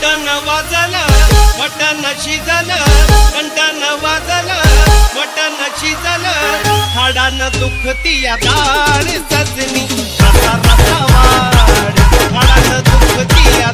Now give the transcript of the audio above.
मटण वाजलं मटण शिजलं कंटन वाजलं मटण शिजलं हाडानं दुखती या दाढ सजनी रसा रसा वाढ हाडानं दुखती या